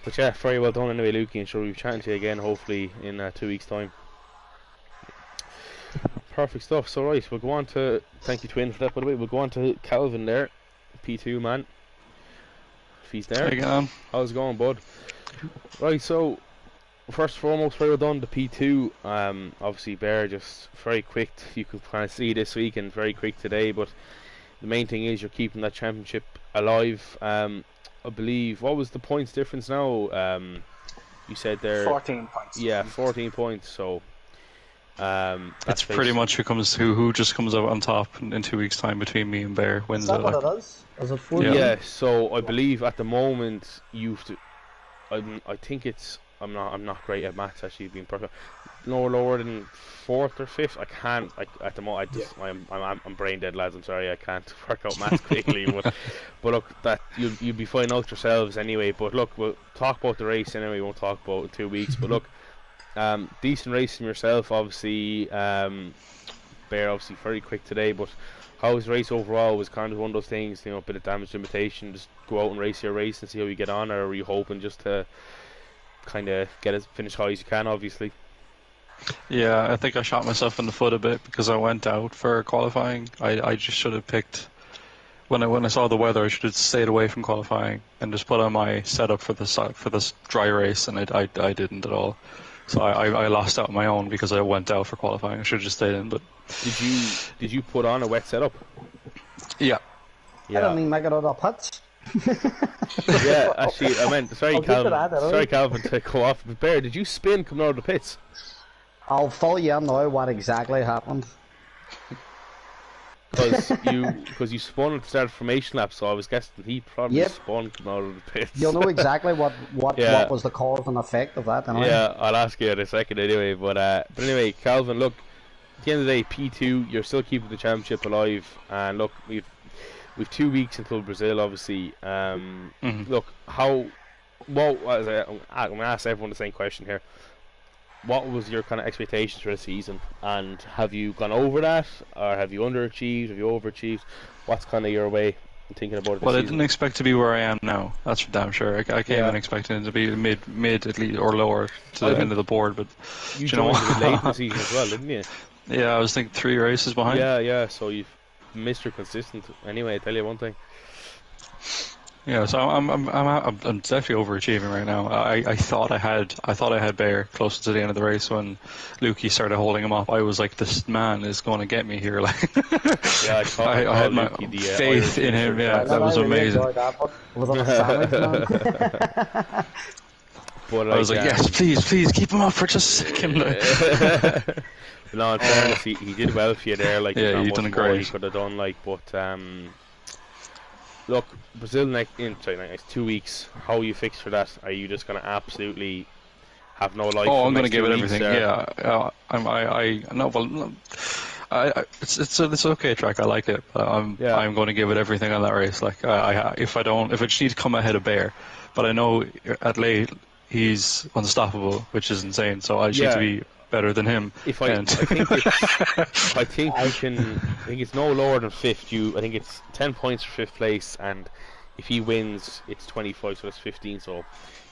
but yeah, very well done anyway, Lukey, and sure we'll be chatting to you again hopefully in 2 weeks' time. Perfect stuff. So right, we'll go on to, thank you Twin for that by the way, we'll go on to Calvin there, P2 man, if he's there. How you going? How's it going, bud? Right, so first and foremost, very well done the P2. Obviously Bear just very quick, you could kind of see this week, and very quick today, but the main thing is you're keeping that championship alive. I believe, what was the points difference now? You said there 14 points. Yeah, 14 points, so It's pretty much who just comes out on top in 2 weeks' time between me and Bear wins Is that it. what Like, it is? Is it 4 Yeah. So I believe at the moment you've to. I think it's. I'm not great at maths actually being perfect. No lower than 4th or 5th. I can't. At the moment, I'm brain dead, lads. I'm sorry, I can't work out maths quickly. but look, that you'll be finding out yourselves anyway. But look, we'll talk about the race anyway. We won't talk about it in 2 weeks. But look, decent race from yourself, obviously. Bear obviously very quick today, but how was the race overall? Was kind of one of those things, a bit of damage limitation. Just go out and race your race and see how you get on, or were you hoping just to kind of get as finish high as you can, obviously? yeah, I think I shot myself in the foot a bit because I went out for qualifying. I just should have picked when I saw the weather. I should have stayed away from qualifying and just put on my setup for this dry race, and I didn't at all. So I lost out on my own because I went out for qualifying. I should have just stayed in. But did you put on a wet setup? Yeah. I don't even make it out of pits. Yeah, actually, I meant sorry, Calvin. Sorry, Calvin, to go off. But Bear, did you spin coming out of the pits? I'll fill you in now what exactly happened. Because you spun at the start of formation lap, so I was guessing he probably spun coming out of the pits. You'll know exactly what was the cause and effect of that. Yeah, I'll ask you in a second anyway. But anyway, Calvin, look, at the end of the day, P2, you're still keeping the championship alive, and look, we've 2 weeks until Brazil, obviously. Look, I'm going to ask everyone the same question here. What was your kind of expectations for the season, and have you gone over that, or have you underachieved, have you overachieved? What's kind of your way of thinking about it this Well, I season? didn't expect to be where I am now, that's for damn sure. I came in expecting it to be mid at least, or lower to the end of the board, but you joined a bit late in the season as well, didn't you? Yeah, I was thinking 3 races behind. Yeah, so you've Mr. Consistent. Anyway, I tell you one thing. Yeah, so I'm definitely overachieving right now. I thought I had Bear close to the end of the race when Lukey started holding him up. I was like, this man is going to get me here. Like, yeah, I had my faith in him. Yeah, that was amazing. But I was like, yes, please keep him up for just a second. No, in fairness, he did well for you there. Like, yeah, he done great. He could have done, like, but look, Brazil next 2 weeks. How are you fixed for that? Are you just going to absolutely have no life? Oh, I'm going to give it everything. Yeah, it's an okay track. I like it. But I'm going to give it everything on that race. Like, if I just need to come ahead of Bear, but I know at late he's unstoppable, which is insane. So I just need to be better than him. I think it's no lower than 5th. I think it's 10 points for 5th place, and if he wins, it's 25, so that's 15. So I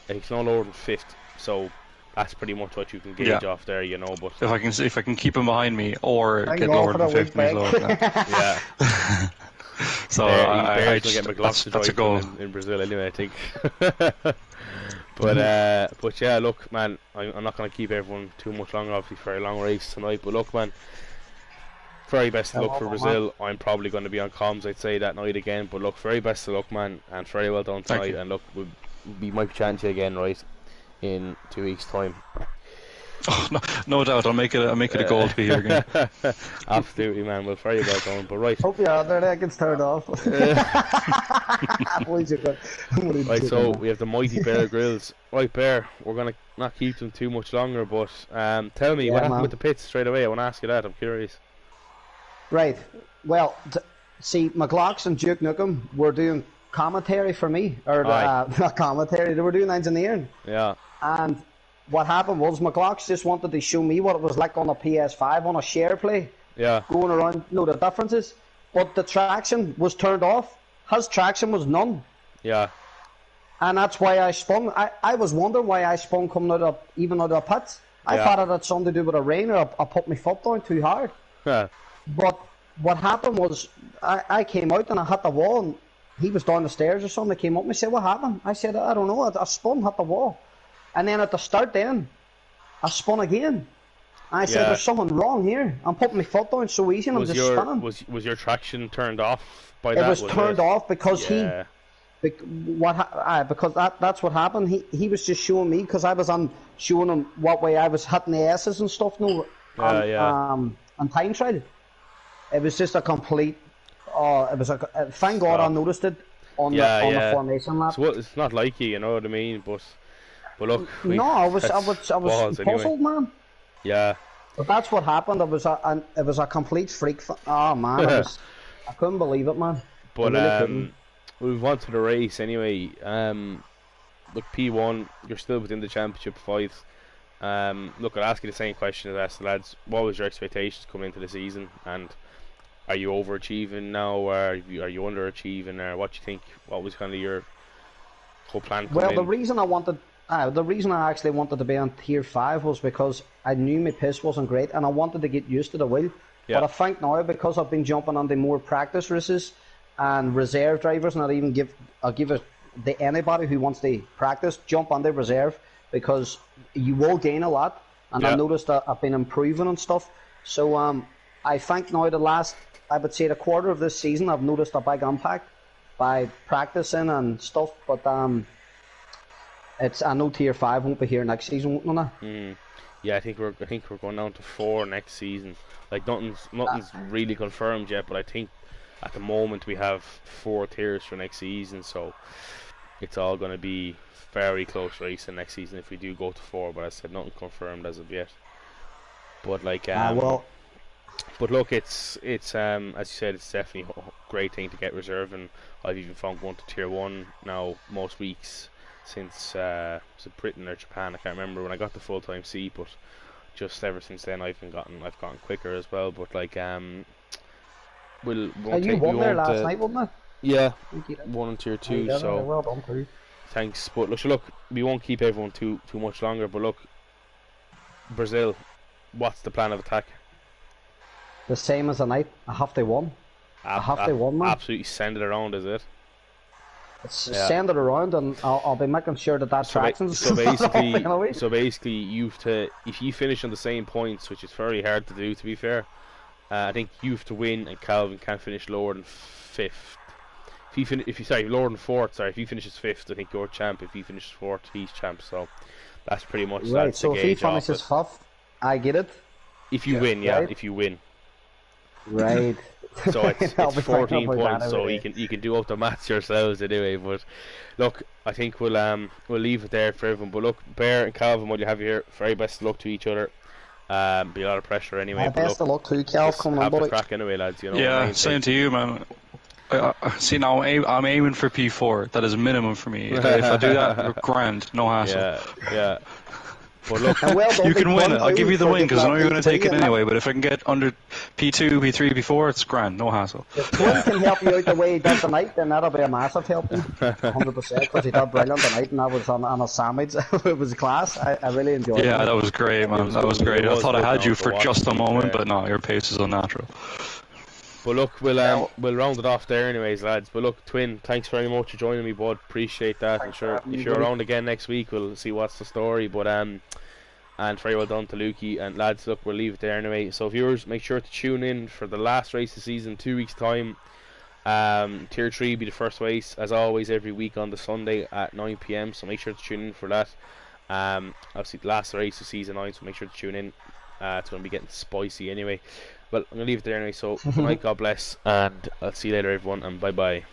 think it's no lower than 5th. So that's pretty much what you can gauge off there, But if I can keep him behind me or get lower than 5th, he's lower than that. Yeah. So that's a goal in Brazil anyway, I think. But yeah, look, man, I'm not going to keep everyone too much longer. Obviously, for a long race tonight. But look, man, very best of luck for Brazil. I'm probably going to be on comms, I'd say, that night again. But look, very best of luck, man, and very well done tonight. And look, we might be chatting to you again, right, in 2 weeks' time. Oh, no doubt, I'll make it a goal to be here again. Absolutely, man. Well, very well done. But right, hope you're out there. That gets turned off. Right, so we have the mighty Bear Grylls. Right, Bear, we're gonna not keep them too much longer. But tell me what happened with the pits straight away. I want to ask you that. I'm curious. Right. Well, see, McLaughlin and Duke Nukem were doing commentary for me, or not commentary. They were doing engineering. Yeah. And what happened was McLaughlin just wanted to show me what it was like on a PS5 on a share play. Yeah. Going around, the differences. But the traction was turned off. His traction was none. Yeah. And that's why I spun. I was wondering why I spun coming out of the pits. I thought it had something to do with a rain, or I put my foot down too hard. Yeah. But what happened was I came out and I hit the wall, and he was down the stairs or something. I came up and he said, "What happened?" I said, "I don't know. I spun, hit the wall." And then at the start then, I spun again. I said, "There's something wrong here. I'm putting my foot down so easy and I'm just spinning." Was your traction turned off by that? It was turned off because because that's what happened. He was just showing me, because I was showing him what way I was hitting the S's and stuff. No, on time trial. It was just a complete. It was a. Thank God I noticed it on the formation lap. So it's not like you know what I mean? But look. No, I was puzzled, anyway. man. Yeah. But that's what happened. It was a complete freak. Oh man, I couldn't believe it, man. But we'll move on to the race anyway. Look, P1, you're still within the championship fight. Look, I'll ask you the same question as I asked the lads. What was your expectations coming into the season, and are you overachieving now, or are you underachieving, or what do you think? What was kind of your whole plan? The reason I actually wanted to be on tier 5 was because I knew my pace wasn't great, and I wanted to get used to the wheel. Yeah. But I think now, because I've been jumping on the more practice races and reserve drivers, and I'll give it to anybody who wants to practice, jump on the reserve, because you will gain a lot, and I noticed that I've been improving and stuff. So I think now I would say the quarter of this season, I've noticed a big impact by practicing and stuff. But I know tier 5 won't be here next season, won't it? Yeah, I think we're going down to 4 next season. Like nothing's really confirmed yet, but I think at the moment we have 4 tiers for next season, so it's all going to be very close racing next season if we do go to 4. But I said nothing confirmed as of yet. But like but look, it's as you said, it's definitely a great thing to get reserve, and I've even found going to tier 1 now most weeks since was it Britain or Japan, I can't remember when I got the full-time seat, but just ever since then I've gotten quicker as well. But like you won there last night, wasn't it? Yeah, won in tier 2, so well done too. Thanks. But look, we won't keep everyone too much longer, but look, Brazil, what's the plan of attack? The same as the night. I have to win. Man. Absolutely send it around, is it? Send it around, and I'll be making sure that traction's so basically, if you finish on the same points, which is very hard to do, to be fair. I think you have to win, and Calvin can't finish lower than 5th. Lower than 4th. Sorry, if he finishes 5th, I think you're champ. If he finishes 4th, he's champ. So that's pretty much right. So if he finishes 5th, I get it. If you win, yeah. If you win. Right. So it's 14 points, so you can do up the maths yourselves anyway. But look, I think we'll leave it there for everyone. But look, Bear and Calvin, while you have you here, very best of luck to each other. Be a lot of pressure anyway. Best of luck to Cal. Coming on, buddy. Crack anyway, lads. You know. Yeah, same to you, man. See, now I'm aiming for P4. That is minimum for me. If I do that, grand, no hassle. Yeah. But look, you can win it. I'll give you the win because I know you're going to take it anyway. But if I can get under P2, P3, P4, it's grand, no hassle. If Twin can help you out the way he did tonight, then that'll be a massive help. 100%, because he did brilliant tonight, and that was on a sandwich. It was class. I really enjoyed it. Yeah, that was great, man. That was great. I thought I had you for just a moment, but no, your pace is unnatural. But look, we'll round it off there anyways, lads. But look, Twin, thanks very much for joining me, bud. Appreciate that. I'm sure if you're around again next week, we'll see what's the story. But and very well done to Lukey. And lads, look, we'll leave it there anyway. So viewers, make sure to tune in for the last race of the season, 2 weeks time. Tier 3 will be the first race, as always, every week on the Sunday at 9 PM. So make sure to tune in for that. Obviously the last race of season 9, so make sure to tune in. It's going to be getting spicy anyway. Well, I'm going to leave it there anyway, so good night, God bless, and I'll see you later everyone, and bye bye.